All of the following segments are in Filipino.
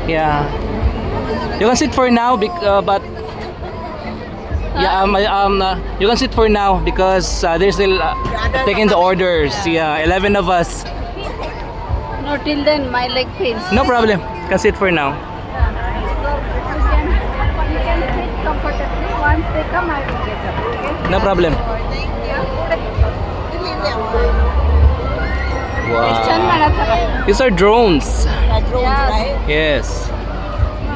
Yeah. You can sit for now, but yeah, you can sit for now because they're still taking the orders. Yeah, 11 of us. No, till then my leg pains. No problem. Can sit for now. You can sit comfortably. Once they come, I will get up. Okay? No problem. Wow. These are drones. Yes. Yes.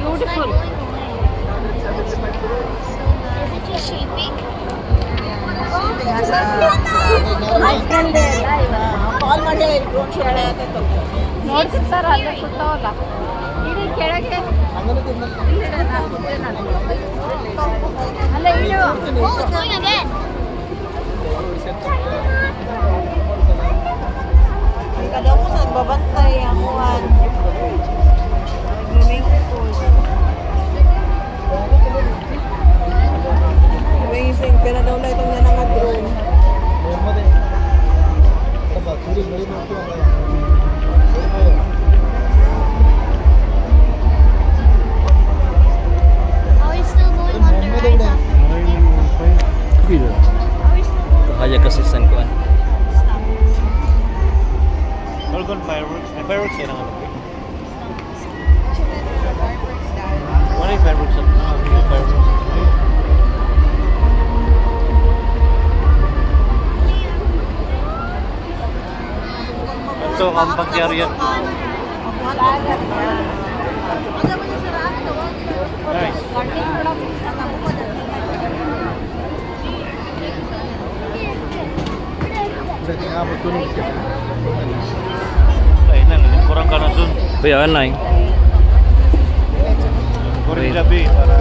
Beautiful. ನೋಡ್ತಿರ್ತಾರ ಅಲ್ಲೇ ಕೂತಾವಲ್ಲ ಇಡೀ ಕೆಳಗೆ ಅಲ್ಲ ಇಡು Kada ko sa nagbabantay ako amazing, pero daw na itong yan ang drone. Are we still going on the rides after? Kaya kasi san ko. Organ fireworks. May fireworks yan ang ano. Wala yung fireworks yan. Yung fireworks. Ito ang pagyari yan. Nice. Ayun na, kurang ka na dun. Kaya na eh. Kurang gabi para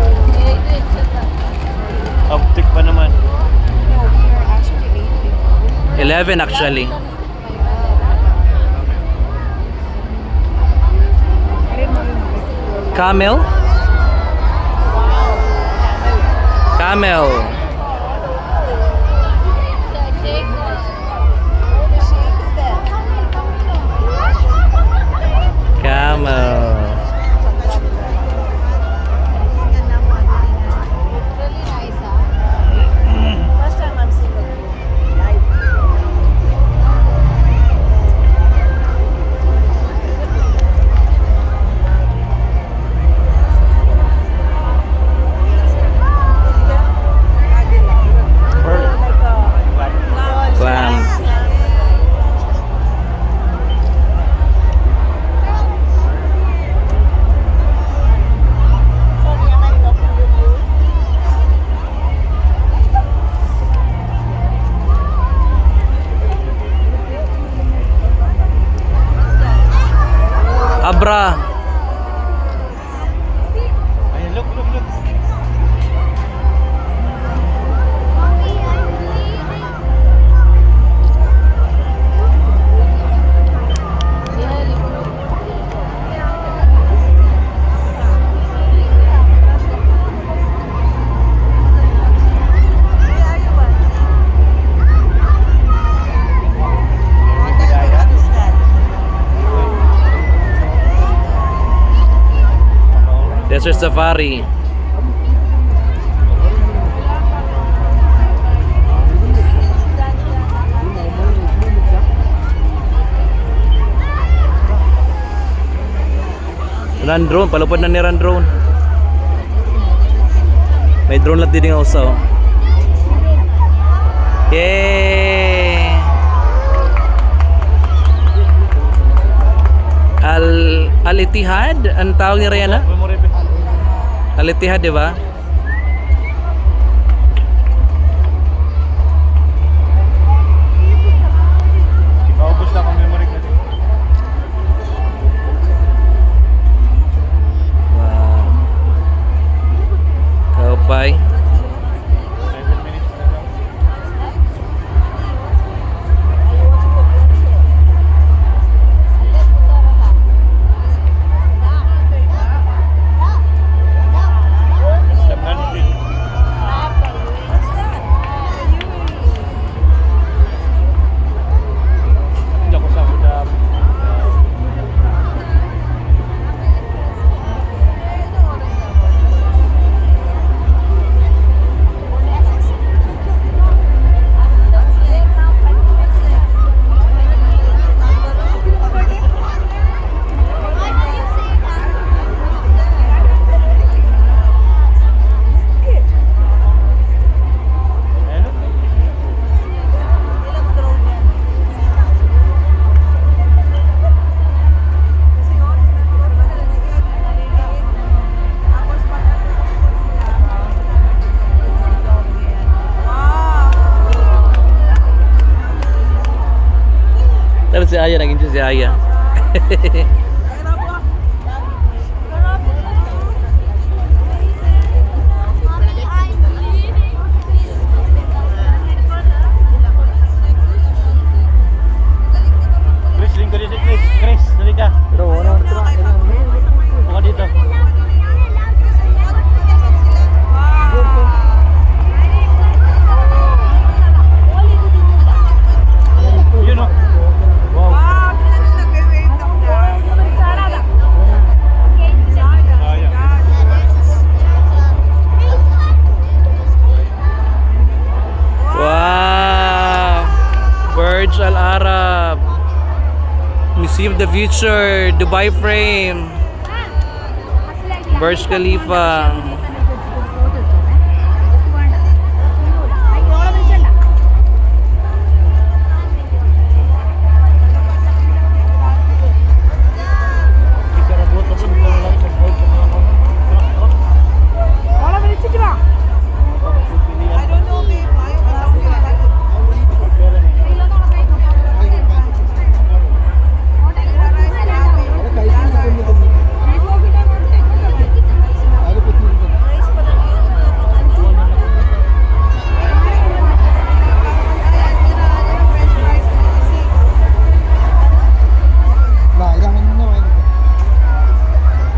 uptick pa naman. 11 actually. Camel? Camel. Camel. First time I'm seeing it live. Clam. Abra. Ayun, look. Desert Safari. Run drone, palupad na ni run drone. May drone lang din also. Yay! Al-Ittihad? Ang tawag ni Rihanna? Al-Ittihad, di ba? Ipaubos na kung memory ka. Wow. Kaupay. 7 minutes na lang. Si Aya, nag-enjoy si Aya. Chris, lingkod dito, Chris. Chris, dali ka. Buka dito. Yun o. Wow. Wow! Burj Al Arab. Museum of the Future, Dubai Frame, Burj Khalifa.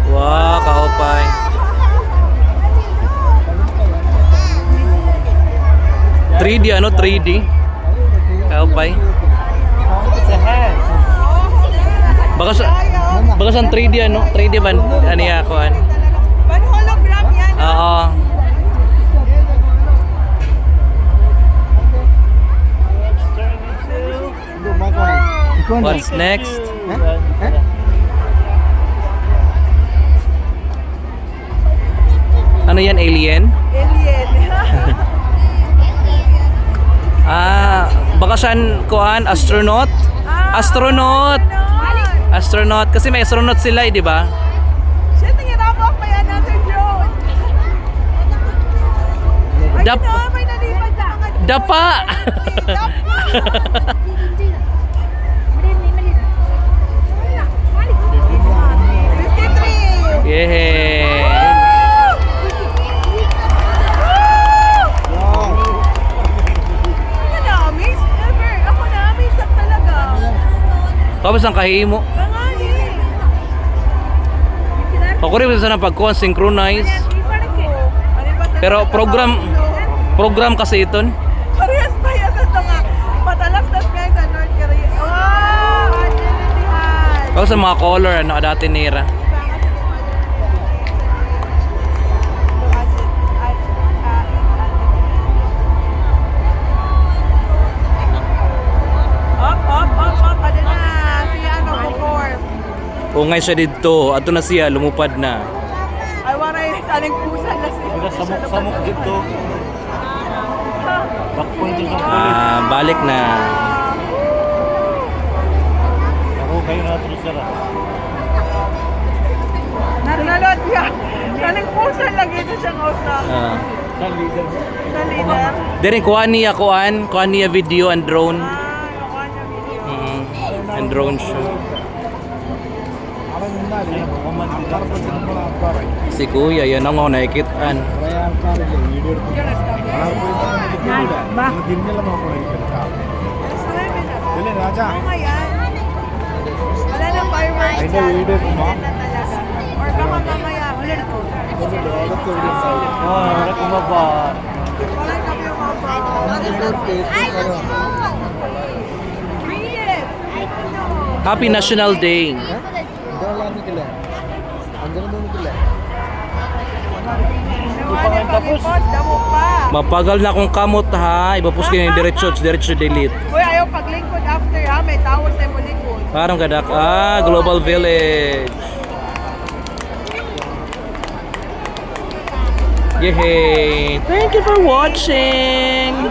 Wow, kahopay. 3D ano? 3D? Kahopay. Baka sa 3D ano? 3D ban? Ano yan ako an? Ban hologram yan. Oo. What's next? Ano yan? Alien? Alien. Ah, baka saan kuan? Astronaut? Astronaut! Astronaut. Kasi may astronaut sila eh, di ba? Shit, nangirabak may another drone. Ay, Dap- no, may nalipad na mga drone. Dapa! Dapa! 53! Yehey! Ako na-amaze. Never. Ako na-amaze lang talaga. Tapos ang kahimo. Angani. Ako rin sa pagkuhan, synchronize. Pero program kasi ito. Parehas ba yan sa ito nga? Matalas tas guys sa North Korea. Wow! Adilitihan! Ako sa mga color, ano, dati nira. Up, up, up, up. Ano na? Siya ano perform. Ungay siya dito. Ato na siya, lumupad na. Ay, waray. Aling pusa na siya. Mga samok-samok dito. Bakpon dito sa Ah, balik na. Ako kayo na ito sila. Nalot niya. Aling pusa lagi ito siyang usap. Ah. Sa leader. Sa leader. Dere kuan niya video and drone. Nakuha niya video. And drone show. Si Kuya, yan ang mga nakikitaan. Ngayon. Wala na fireworks Ay, na, video ko, ma. Wala na talaga. Or baka mamaya. Wala na po. Oh, wala kumaba. Wala na kayo Happy National Day. Mapagal na akong kamot ha. Ibapos kayo yung diretso delete. Uy, ayaw paglingkod after ha. May tawag sa mo lingkod. Parang kadak. Global Village. Yehey! Thank you for watching!